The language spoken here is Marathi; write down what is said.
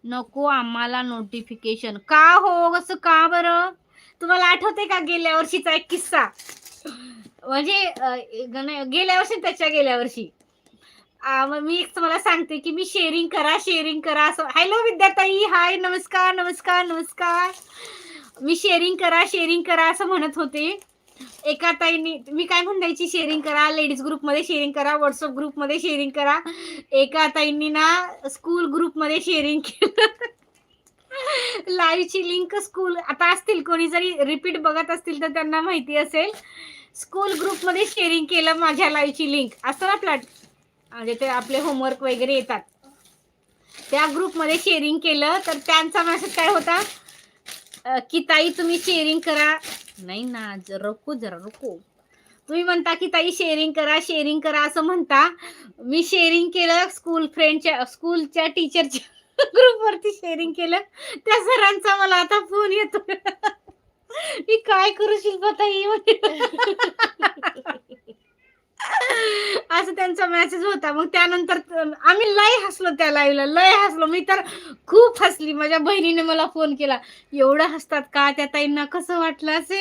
नको आम्हाला नोटिफिकेशन. का हो? असं का बरं? तुम्हाला आठवतंय का गेल्या वर्षीचा एक किस्सा? म्हणजे गेल्या वर्षी त्याच्या गेल्या वर्षी. मग मी एक तुम्हाला सांगते, की मी शेअरिंग करा, शेअरिंग करा असं हॅलो विद्याताई, हाय, नमस्कार, नमस्कार, नमस्कार. मी शेअरिंग करा असं म्हणत होते. एका ताईंनी मी काय म्हणायची शेअरिंग करा, लेडीज ग्रुपमध्ये शेअरिंग करा, WhatsApp ग्रुपमध्ये शेअरिंग करा. एका ताईंनी ना स्कूल ग्रुपमध्ये शेअरिंग केलं. लाईव्हची लिंक स्कूल आता असतील कोणी जरी रिपीट बघत असतील तर त्यांना माहिती असेल. स्कूल ग्रुपमध्ये शेअरिंग केलं माझ्या लाईव्हची लिंक असतं ना म्हणजे ते आपले होमवर्क वगैरे येतात. त्या ग्रुपमध्ये शेअरिंग केलं तर त्यांचा मेसेज काय होता की ताई तुम्ही शेअरिंग करा. नाही ना, जरा रुको. तुम्ही म्हणता की ताई शेअरिंग करा असं म्हणता. मी शेअरिंग केलं स्कूलच्या टीचरच्या ग्रुपवरती शेअरिंग केलं. त्या सरांचा मला आता फोन येतो. मी काय करू शिल्पाताई असं त्यांचा मेसेज होता. मग त्यानंतर आम्ही लय हसलो त्या लाईव्हला, लय हसलो. मी तर खूप हसली. माझ्या बहिणीने मला फोन केला. "एवढं हसतात का? त्या ताईंना कसं वाटलं असेल?"